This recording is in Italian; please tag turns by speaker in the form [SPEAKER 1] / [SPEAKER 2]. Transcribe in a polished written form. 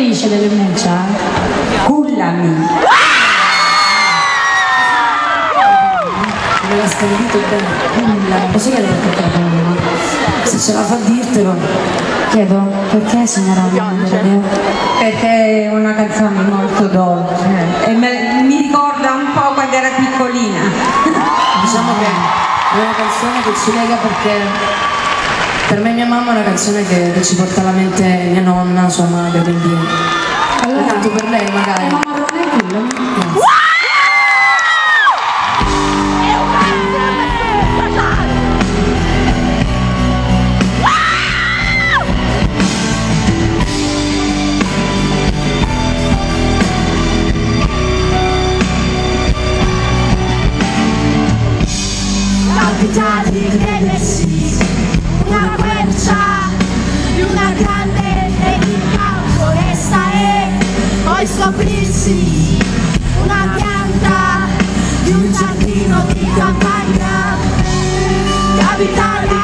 [SPEAKER 1] l'autrice dell'Enuncia?
[SPEAKER 2] Cullami.
[SPEAKER 1] Me l'ha scandito bene. Cullami. Posso chiedere perché? Se ce la fa dirtelo. Chiedo, perché signora?
[SPEAKER 2] Perché è una canzone molto dolce e mi ricorda un po' quando era piccolina.
[SPEAKER 1] Diciamo che è una canzone che ci lega perché per me mia mamma è una canzone che ci porta alla mente mia nonna, sua madre, quindi allora canto per lei magari. Ma Marrone è quello?
[SPEAKER 3] Di credersi una quercia di una grande foresta e poi scoprirsi una pianta di un giardino di campagna, capitale